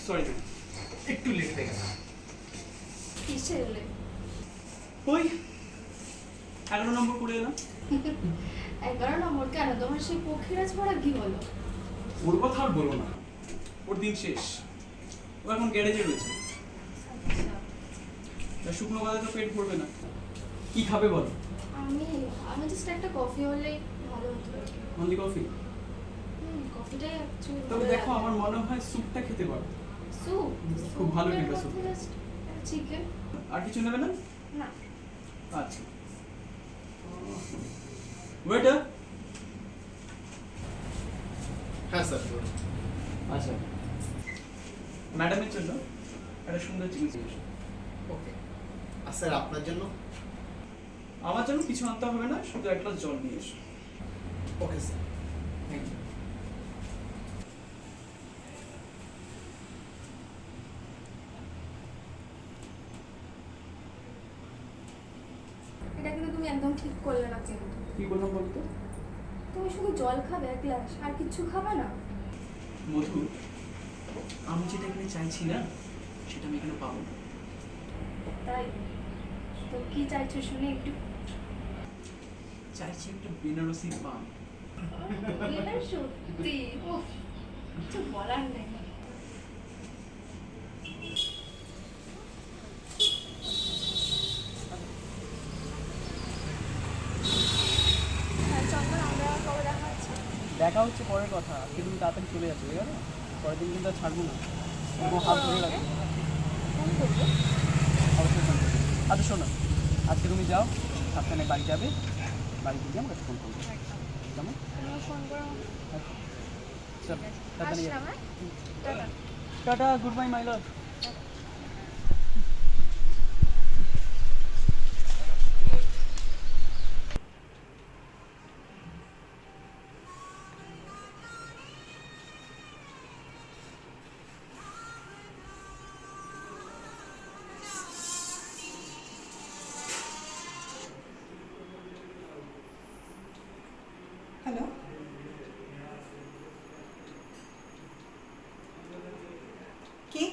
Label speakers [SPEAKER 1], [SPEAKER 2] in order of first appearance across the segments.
[SPEAKER 1] Sorry একটু late হয়ে গেছে।
[SPEAKER 2] কিসের লেট?
[SPEAKER 1] ওই 11 নম্বর করে এলাম।
[SPEAKER 2] 11 নম্বর কেন? তোমার সেই পক্ষীরাজ পড়া কি হলো?
[SPEAKER 1] ওর কথা আর বলো না, ওর দিন শেষ। ও এখন গ্যারেজে রয়েছে। তা শুকনো কথা তো পেট ভরবে না, কি খাবে বলো?
[SPEAKER 2] আমি আমি জাস্ট একটা কফি হলেই ভালো হতো।
[SPEAKER 1] Only coffee?
[SPEAKER 2] কফিটাই অ্যাকচুয়ালি
[SPEAKER 1] তবে দেখো আমার মনে হয় স্যুপটা খেতে পারো।
[SPEAKER 2] স্যুপ?
[SPEAKER 1] খুব ভালো একটা স্যুপ।
[SPEAKER 2] চিকেন?
[SPEAKER 1] আর কিছু নেবে না?
[SPEAKER 2] না।
[SPEAKER 1] আচ্ছা ওয়েটার।
[SPEAKER 3] হ্যাঁ স্যার।
[SPEAKER 1] আচ্ছা ম্যাডামের জন্য একটা সুন্দর চিকেন।
[SPEAKER 3] ওকে। আর স্যার আপনার জন্য?
[SPEAKER 1] আমার জন্য কিছু আনতে হবে না, শুধু এক গ্লাস জল নিয়ে এসো।
[SPEAKER 3] Okay sir.
[SPEAKER 1] Thank you.
[SPEAKER 2] এটা কিন্তু তুমি একদম ঠিক করলে না কিন্তু।
[SPEAKER 1] কি বললাম বলতো?
[SPEAKER 2] তুমি শুধু জল খাবে এক গ্লাস, আর কিছু খাবে না?
[SPEAKER 1] মধু, আমি যেটা এখানে চাইছি না সেটা আমি এখানে পাবো না।
[SPEAKER 2] তাই তো কি চাইছো শুনে একটু?
[SPEAKER 1] চাইছি একটা বেনারসি পান।
[SPEAKER 2] এটা সত্যি উফ, কিছু বলার নেই। হ্যাঁ চন্দন, আমরা কবে দেখা হচ্ছে?
[SPEAKER 1] দেখা হচ্ছে পরের কথা, আজকে তুমি তাড়াতাড়ি চলে যাচ্ছ, ঠিক আছে? পরের দিন কিন্তু আর ছাড়বো না, তোমার হাত ধরে রাখবো।
[SPEAKER 2] ফোন করবো?
[SPEAKER 1] অবশ্যই ফোন করবো। আচ্ছা শোনো, আজকে তুমি যাও, সাবধানে বাড়ি যাবে, বাড়িতে গিয়ে আমাকে ফোন করবে, কেমন?
[SPEAKER 2] তুমি ফোন করো।
[SPEAKER 1] চল তাড়াতাড়ি
[SPEAKER 2] আসলাম, হ্যাঁ? টাটা।
[SPEAKER 1] টাটা, good bye my love.
[SPEAKER 4] Hello, কি?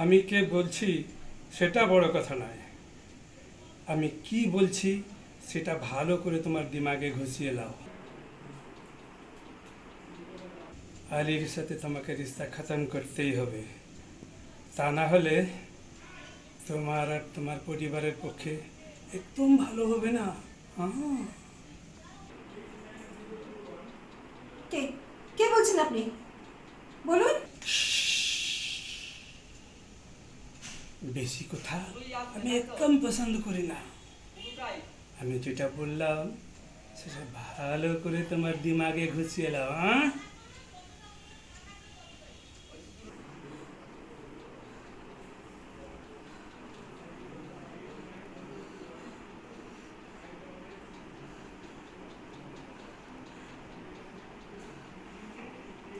[SPEAKER 5] আমি কে বলছি সেটা বড় কথা নয়, আমি কি বলছি সেটা ভালো করে তোমার দিমাগে ঘুষিয়ে নাও। আলীর সাথে তোমাকে রিস্তা খতম করতেই হবে, তা না হলে তোমার আর তোমার পরিবারের পক্ষে একদম ভালো হবে না। হ্যাঁ,
[SPEAKER 4] কে কে বলছেন আপনি? বলুন।
[SPEAKER 5] বেশি কথা আমি একদম পছন্দ করি না। আমি যেটা বললাম সেটা ভালো করে তোমার দিমাগে ঘুষিয়ে নাও। হ্যাঁ,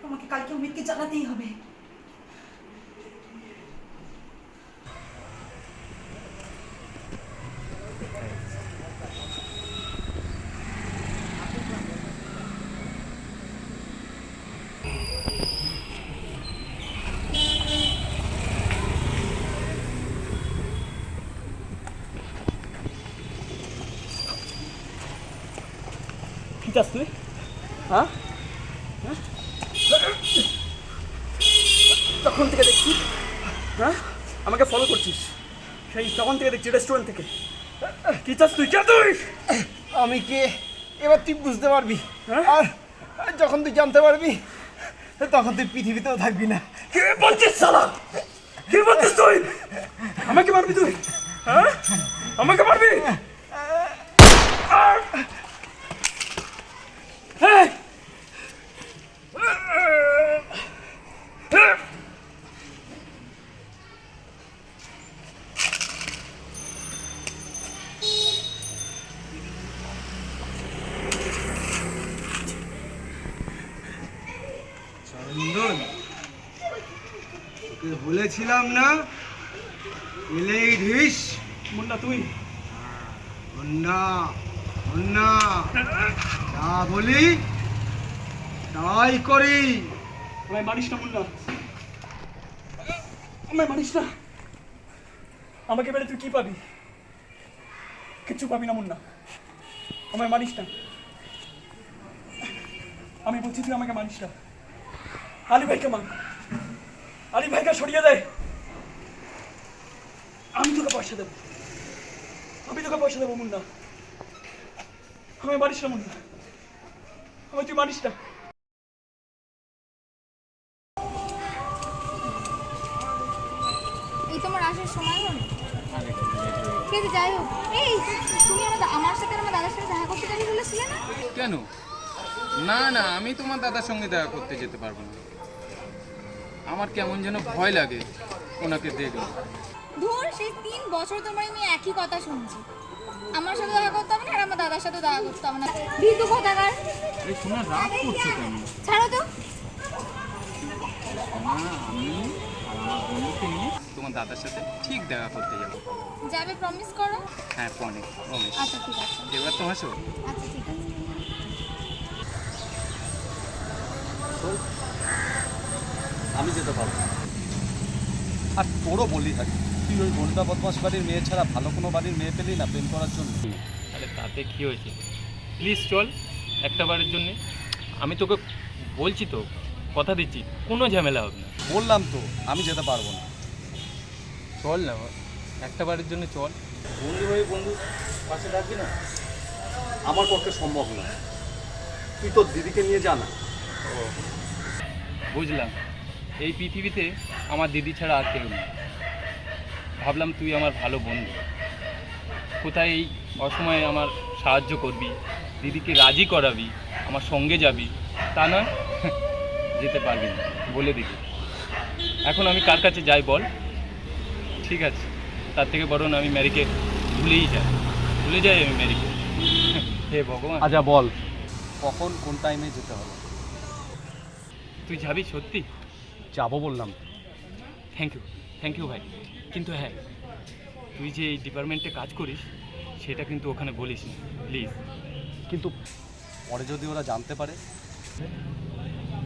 [SPEAKER 4] আমাকে কালকে অমিতকে জানাতেই হবে।
[SPEAKER 1] কি চাস তুই? হ্যাঁ, তখন থেকে দেখছি, হ্যাঁ আমাকে ফলো করছিস, সেই তখন থেকে দেখছি রেস্টুরেন্ট থেকে। কি চাস তুই? কে তুই?
[SPEAKER 3] আমি কে এবার তুই বুঝতে পারবি,
[SPEAKER 1] হ্যাঁ?
[SPEAKER 3] আর যখন তুই জানতে পারবি তখন তুই পৃথিবীতেও থাকবি না।
[SPEAKER 1] কে বলছিস শালা? কি বলছিস তুই? আমাকে মারবি তুই? হ্যাঁ আমাকে মারবি? এই!
[SPEAKER 3] চন্দন, তোকে বলেছিলাম না এলেই ঢিস।
[SPEAKER 1] মুন্না তুই?
[SPEAKER 3] মুন্না মুন্না, যা বলি তাই করি।
[SPEAKER 1] আমায় মারিস না মুন্না। আমায় মানিস না? আমাকে বেড়ে তুই কি পাবি? কিচ্ছু পাবি না মুন্না, আমায় মানিস না। আমি বলছি তুই আমাকে মানিস না। আলী ভাইকে মান, আলী ভাইকে সরিয়ে দেয়। আমি তোকে পয়সা দেবো, আমি তোকে পয়সা দেবো মুন্না। আমায় মানিস না মুন্না, আমায় তুই মানিস না।
[SPEAKER 2] এই তোমার আসার সময় হলো? ঠিক আছে, যাই হোক। এই তুমি আমার সাথে আমার দাদার সাথে দেখা করতে যাবি বলেছিলে না?
[SPEAKER 6] কেন? না না, আমি তোমার দাদার সঙ্গে দেখা করতে যেতে পারবো না। আমার কেমন যেন ভয় লাগে ওনাকে দেখলে।
[SPEAKER 2] ধুর, সেই 3 বছর তোমার আমি একই কথা শুনছি। আমার সাথে দেখা করতে হবে না, আর আমার দাদার সাথে দেখা করতে হবে না। ভিতু কোথাকার।
[SPEAKER 6] এই তোমার রাগ করছো কেন?
[SPEAKER 2] ছাড়ো তো।
[SPEAKER 6] না, আমি আর আমার বন্ধুকে নিয়ে তোমার দাদার সাথে ঠিক দেখা করতে যাবো।
[SPEAKER 2] যাবে, প্রমিস করো।
[SPEAKER 6] হ্যাঁ, প্রমিস।
[SPEAKER 2] আচ্ছা ঠিক আছে।
[SPEAKER 6] এবার তো হাসো।
[SPEAKER 2] আচ্ছা ঠিক আছে।
[SPEAKER 7] আমি যেতে পারবো না। আর তোরও বলি থাকি, তুই ওই ঘন্টা বদমাস বাড়ির মেয়ে ছাড়া ভালো কোনো বাড়ির মেয়ে পেলি না প্রেম করার জন্য?
[SPEAKER 6] আরে তাতে কি হয়েছে? প্লিজ চল একটা বারের জন্যে। আমি তোকে বলছি তো, কথা দিচ্ছি, কোনো ঝামেলা হবে না।
[SPEAKER 7] বললাম তো আমি যেতে পারবো না।
[SPEAKER 6] চল না, একটা বারের জন্য চল।
[SPEAKER 7] বন্ধু হয়ে বন্ধু পাশে থাকবি না? আমার পক্ষে সম্ভব না। তুই তোর দিদিকে নিয়ে জানা।
[SPEAKER 6] ও বুঝলাম, এই পৃথিবীতে আমার দিদি ছাড়া আর কেউ নেই। ভাবলাম তুই আমার ভালো বন্ধু, কোথায় এই অসময়ে আমার সাহায্য করবি, দিদিকে রাজি করাবি, আমার সঙ্গে যাবি। তা নয়, যেতে পারবি না বলে দিবি। এখন আমি কার কাছে যাই বল? ঠিক আছে, তার থেকে বরং আমি ম্যারিকে ভুলে যাই আমি ম্যারিকে। হে ভগবান।
[SPEAKER 7] আচ্ছা বল, কখন কোন টাইমে যেতে হবে?
[SPEAKER 6] তুই যাবি সত্যি?
[SPEAKER 7] যাবো বললাম।
[SPEAKER 6] থ্যাংক ইউ ভাই। কিন্তু হ্যাঁ, তুই যে এই ডিপার্টমেন্টে কাজ করিস সেটা কিন্তু ওখানে বলিস না প্লিজ।
[SPEAKER 7] কিন্তু পরে যদি ওরা জানতে পারে?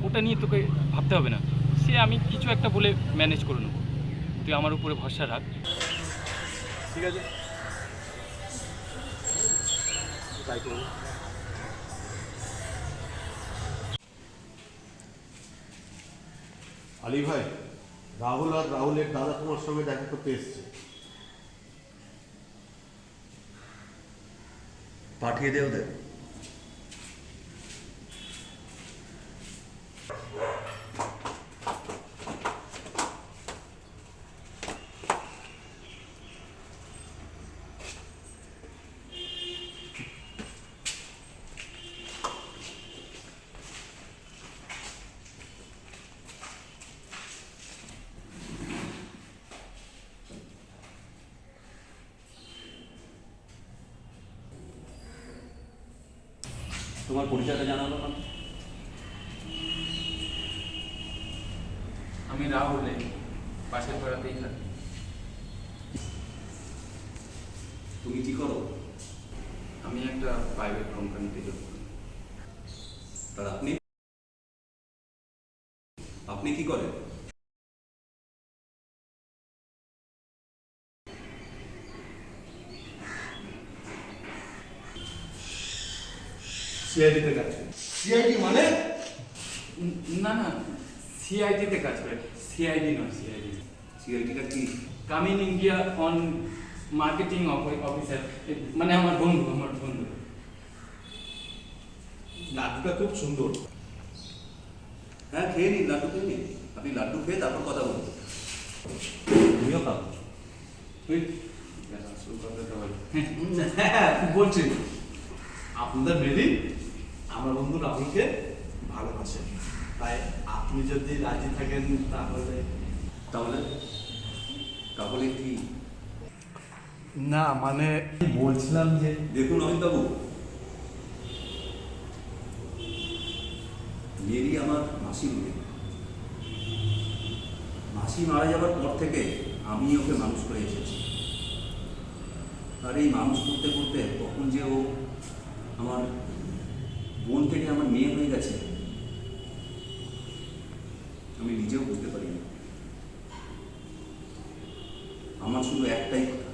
[SPEAKER 6] ওটা নিয়ে তোকে ভাবতে হবে না, সে আমি কিছু একটা বলে ম্যানেজ করে নেবো। তুই আমার উপরে ভরসা রাখ।
[SPEAKER 7] ঠিক আছে, তাই করবো।
[SPEAKER 8] আলী ভাই, রাহুল আর রাহুলের দাদা তোমার সঙ্গে দেখা করতে এসছে।
[SPEAKER 9] পাঠিয়ে দে ওদের।
[SPEAKER 7] তোমার পরিচয়টা জানালো না?
[SPEAKER 6] আমি রাহুল, পাশের পাড়াতেই থাকি।
[SPEAKER 7] তুমি কি করো?
[SPEAKER 6] আমি একটা প্রাইভেট কোম্পানিতে জব করি।
[SPEAKER 7] আর আপনি আপনি কি করেন?
[SPEAKER 8] সিআইডিতে কাজ করে। সিআইডি মানে?
[SPEAKER 6] না না, সিআইডিতে কাজ করে। সিআইডি নয়,
[SPEAKER 7] সিআইডিটা কি?
[SPEAKER 6] Coming India on marketing officer, মানে আমার বন্ধু।
[SPEAKER 8] লাড্ডুটা খুব সুন্দর।
[SPEAKER 7] হ্যাঁ, খেয়ে নিন, লাড্ডু খেয়ে নিন। আপনি লাড্ডু খেয়ে তারপর কথা বলুন। তুমিও খাও।
[SPEAKER 6] আসল কথাটা বল।
[SPEAKER 8] হ্যাঁ, বলছি আপনাদের মেরি আমার বন্ধু রাহুলকে ভালোবাসেন, তাই আপনি যদি রাজি থাকেন তাহলে।
[SPEAKER 7] তাহলে কি?
[SPEAKER 8] না মানে বলছিলাম যে
[SPEAKER 7] দেখুন অমিতবাবু, মেরি আমার মাসির মেয়ে। মাসি মারা যাবার পর থেকে আমি ওকে মানুষ করে এসেছি। আর এই মানুষ করতে করতে কখন যে ও আমার বোন থেকে আমার মেয়ে হয়ে গেছে আমি নিজেও বুঝতে পারিনি। আমার শুধু একটাই কথা,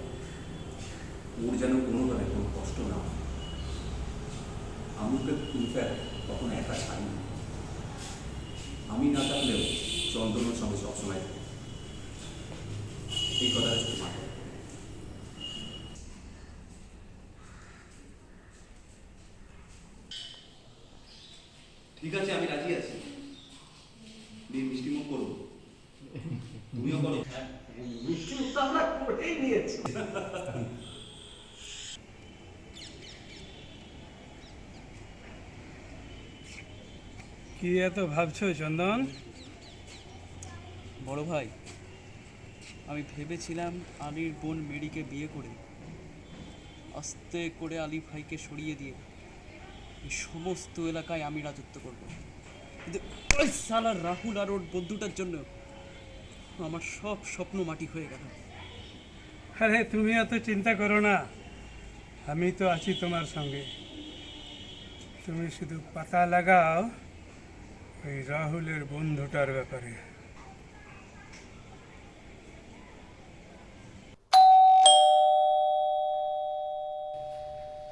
[SPEAKER 7] ওর যেন কোনোভাবে কোনো কষ্ট না হয়। আমি ওকে ইনফ্যাক্ট কখনো একা ছাড়ি না। আমি না থাকলেও চন্দনের সঙ্গে সবসময় থাকে। এই কথাটা শুধু মাথায় রাখো। ঠিক আছে, আমি রাজি আছি। দিয়ে মিষ্টি মুখ করবো, তুমিও করো।
[SPEAKER 3] মিষ্টি মুখ তো আমরা করেই নিয়েছি।
[SPEAKER 5] কি এত ভাবছো চন্দন?
[SPEAKER 1] বড় ভাই, আমি ভেবেছিলাম আলীর বোন মেরিকে বিয়ে করে আস্তে করে আলী ভাইকে সরিয়ে দিয়ে এই সমস্ত এলাকায় আমি রাজত্ব করব, কিন্তু ওই সালার রাহুল আর ওর বন্ধুটার জন্য আমার সব স্বপ্ন মাটি হয়ে গেল।
[SPEAKER 5] আরে তুমি এত চিন্তা করো না, আমি তো আছি তোমার সঙ্গে। তুমি শুধু পাতা লাগাও ওই রাহুলের বন্ধুটার ব্যাপারে।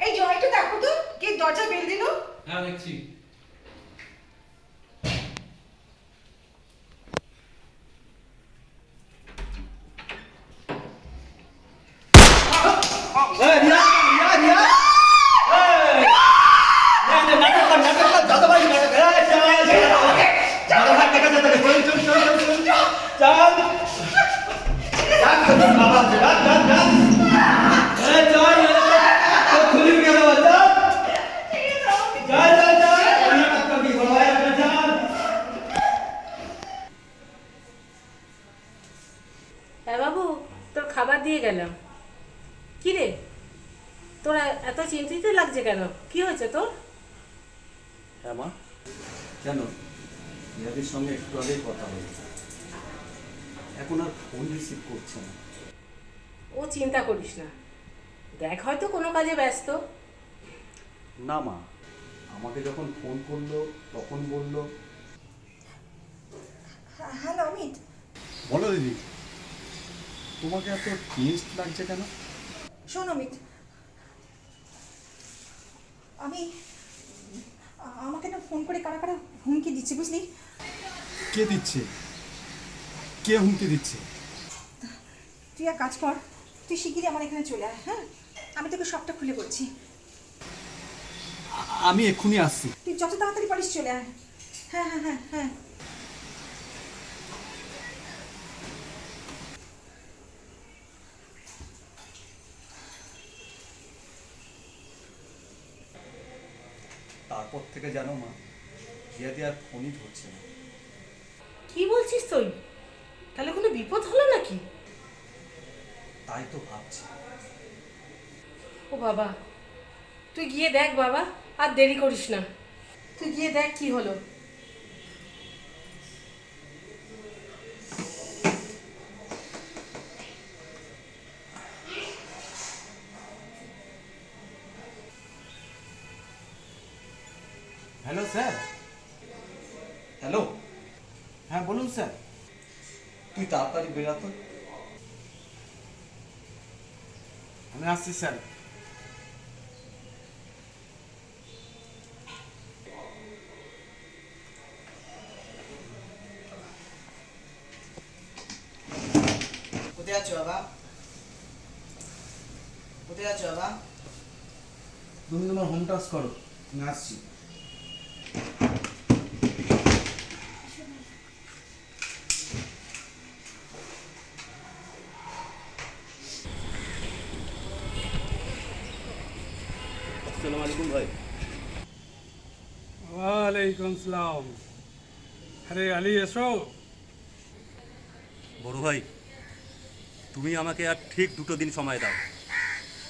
[SPEAKER 4] এই জয়টা দেখো তো, কে দরজা বেল দিল?
[SPEAKER 6] হ্যাঁ দেখছি।
[SPEAKER 9] হ্যাঁ বাবু, তোর খাবার দিয়ে গেলাম। কি রে, তোরা এত চিন্তিত লাগছে কেন? কি হয়েছে তোর?
[SPEAKER 7] হ্যাঁ মা, কেন? মেয়েদের সঙ্গে একটু আগেই কথা হয়েছে, এখন আর ফোন রিসিভ করছে না।
[SPEAKER 9] ও চিন্তা করিস না, দেখ হয়তো কোনো কাজে ব্যস্ত।
[SPEAKER 7] না মা, আমাকে যখন ফোন করলো তখন বললো।
[SPEAKER 4] হ্যালো অমিত,
[SPEAKER 3] বলো দিদি, তোমাকে এত টেস্ট লাগছে কেন?
[SPEAKER 4] শোন অমিত, আমাকে না ফোন করে কারা কারা হুমকি দিচ্ছে বুঝলি?
[SPEAKER 3] কে দিচ্ছে? কে হুমকি দিচ্ছে?
[SPEAKER 4] তুই এক কাজ কর, তুই শিগগিরই আমার এখানে চলে আয়। হ্যাঁ, আমি তোকে সবটা খুলে বলছি।
[SPEAKER 3] আমি এক্ষুনি আসছি।
[SPEAKER 4] তুই যত তাড়াতাড়ি পারিস চলে আয়। হ্যাঁ হ্যাঁ হ্যাঁ হ্যাঁ।
[SPEAKER 7] তারপর থেকে জানো মা, জিয়াদি আর ফোনই ধরছে না।
[SPEAKER 9] কি বলছিস তুই? তাহলে কোনো বিপদ হলো নাকি?
[SPEAKER 7] তাই তো ভাবছি।
[SPEAKER 9] ও বাবা, তুই গিয়ে দেখ বাবা, আর দেরি করিস না। তুই গিয়ে দেখ কি হলো।
[SPEAKER 3] Hello sir. হ্যালো, হ্যাঁ বলুন স্যার।
[SPEAKER 7] তুই তাড়াতাড়ি বেরাতো।
[SPEAKER 3] আমি আসছি স্যার।
[SPEAKER 10] কোথায় আছো বাবা? কোথায় আছো বাবা?
[SPEAKER 3] তুমি তোমার হোম টাস্ক করো, আমি আসছি।
[SPEAKER 7] আসসালামু আলাইকুম ভাই।
[SPEAKER 5] ওয়ালাইকুম সালাম। আরে আলী, এসো।
[SPEAKER 7] বড় ভাই, তুমি আমাকে আর ঠিক 2 দিন সময় দাও।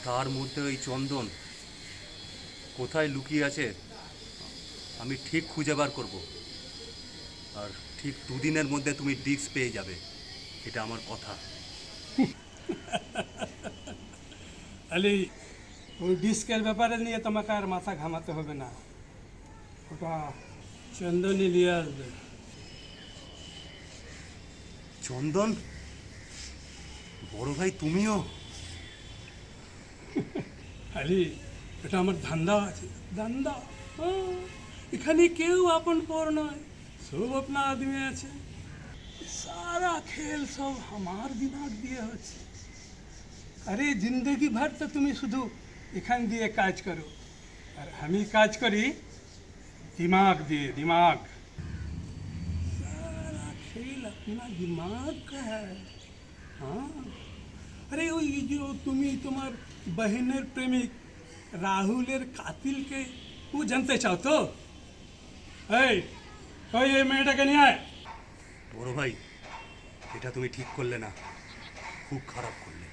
[SPEAKER 7] তার মধ্যে ওই চন্দন কোথায় লুকিয়ে আছে আমি ঠিক খুঁজে বার করব। আর ঠিক 2 দিনের মধ্যে তুমি ডিস্ক পেয়ে যাবে, এটা আমার কথা।
[SPEAKER 5] আলী, ওই ডিস্কের ব্যাপারে নিয়ে তোমাকে আর মাথা ঘামাতে হবে না, ওটা চন্দনই নিয়ে আসবে।
[SPEAKER 7] চন্দন?
[SPEAKER 8] বড় ভাই তুমিও?
[SPEAKER 5] আরে এটা আমার ধান্দা আছে, ধান্দা। হ্যাঁ, এখানে কেউ আপন পর নয়, সব আপনা আদমি আছে। सारा खेल सब हमार दिमाग দিয়ে হচ্ছে। আরে জিন্দগি ভর তো তুমি শুধু এখান দিয়ে কাজ করো, আর আমি কাজ করি दिमाग দিয়ে, दिमाग। सारा खेल अपना दिमाग का है। हाँ, अरे ওই যে তুমি তোমার বহিনের প্রেমিক রাহুলের কাতিলকে ও জানতে চাও তো? এই ওই এই মেয়েটাকে নিয়ে আয়।
[SPEAKER 8] বড় ভাই, এটা তুমি ঠিক করলে না, খুব খারাপ করলে।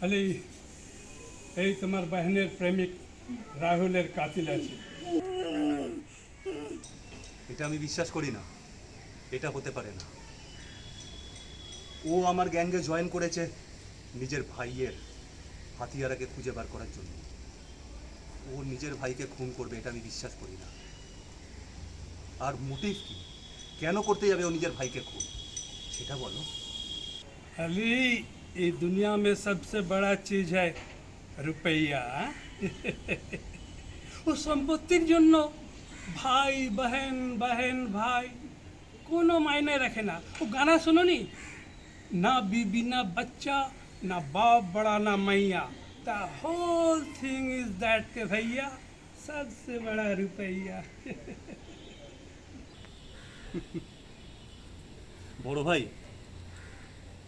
[SPEAKER 5] আলি, এই তোমার বহিনের প্রেমিক রাহুলের কাতিল আছে।
[SPEAKER 8] এটা আমি বিশ্বাস করি না, এটা হতে পারে না। ও আমার গ্যাংয়ে জয়েন করেছে নিজের ভাইয়ের হাতিয়ারাকে খুঁজে বার করার জন্য। ও নিজের ভাইকে খুন করবে এটা আমি বিশ্বাস করি না। আর মোটিভ কি, কেন করতে যাবে ও নিজের ভাইকে খুন, সেটা বলো।
[SPEAKER 5] अली, ये दुनिया में सबसे बड़ा चीज है रुपया। वो সম্পত্তির জন্য ভাই बहन बहन भाई কোনো মাयने रखे ना। वो गाना सुनो नी, ना बीबी ना बच्चा ना बाप बड़ा ना मैया, the whole thing is that के भैया सबसे बड़ा रुपया।
[SPEAKER 8] বড় ভাই,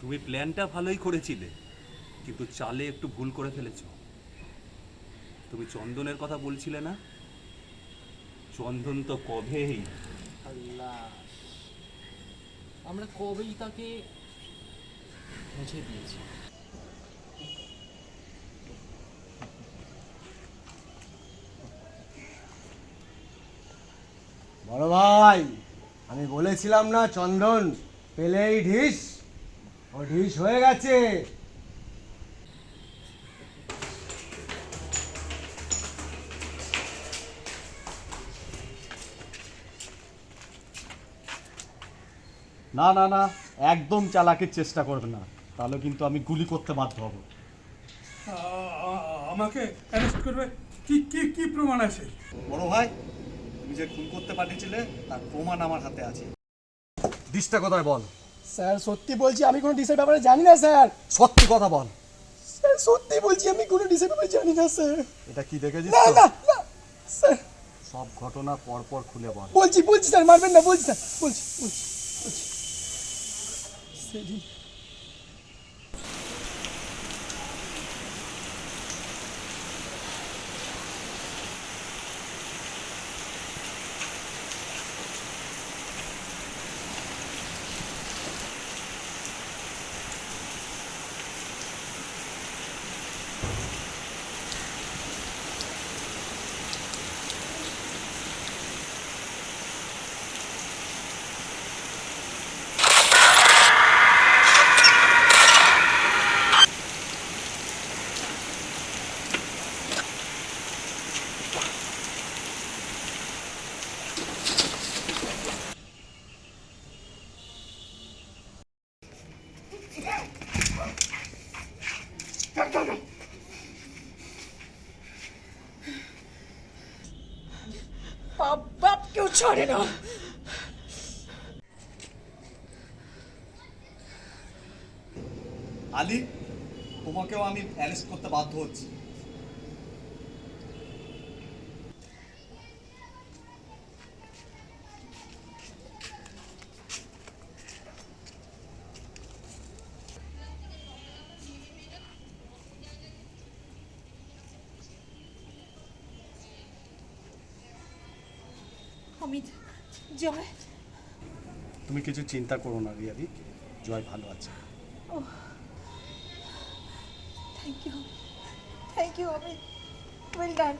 [SPEAKER 8] তুমি প্ল্যানটা ভালোই করেছিলে, কিন্তু চালে একটু ভুল করে ফেলেছো। তুমি চন্দনের কথা বলছিলে না? চন্দন তো কবেই
[SPEAKER 1] আল্লাহ, আমরা কবেই তাকে মুছে দিয়েছি।
[SPEAKER 3] বড় ভাই, আমি বলেছিলাম না চন্দন পেলেই ঢিস, ও ঢিস হয়ে গেছে।
[SPEAKER 11] না না না, একদম চালাকের চেষ্টা করবে না, তাহলে কিন্তু আমি গুলি করতে বাধ্য হব।
[SPEAKER 5] আমাকে অ্যারেস্ট করবে? কি কি কি প্রমাণ আছে?
[SPEAKER 11] বড় ভাই, তুমি যে খুন করতে পাঠিয়েছিলে তার প্রমাণ আমার হাতে আছে। ডিসটা কোথায় বল?
[SPEAKER 3] স্যার সত্যি বলছি, আমি কোনো ডিসের ব্যাপারে জানি না স্যার।
[SPEAKER 11] সত্যি কথা বল।
[SPEAKER 3] স্যার সত্যি বলছি, আমি কোনো ডিসের ব্যাপারে জানি না স্যার।
[SPEAKER 11] এটা কি দেখেছিস?
[SPEAKER 3] না
[SPEAKER 11] তো?
[SPEAKER 3] না না স্যার,
[SPEAKER 11] সব ঘটনা পর পর খুলে বল।
[SPEAKER 3] বলছি বলছি স্যার, মারবেন না, বলছি স্যার, বলছি বলছি বলছি। সেদিন
[SPEAKER 4] বাপ কেউ ছাড়ে না।
[SPEAKER 11] আলী, তোমাকেও আমি অ্যারেস্ট করতে বাধ্য হচ্ছি।
[SPEAKER 4] অমিত, জয়।
[SPEAKER 11] তুমি কিছু চিন্তা করো না রিয়াদি, জয় ভালো আছে।
[SPEAKER 4] Thank you. Thank you Amit, well done.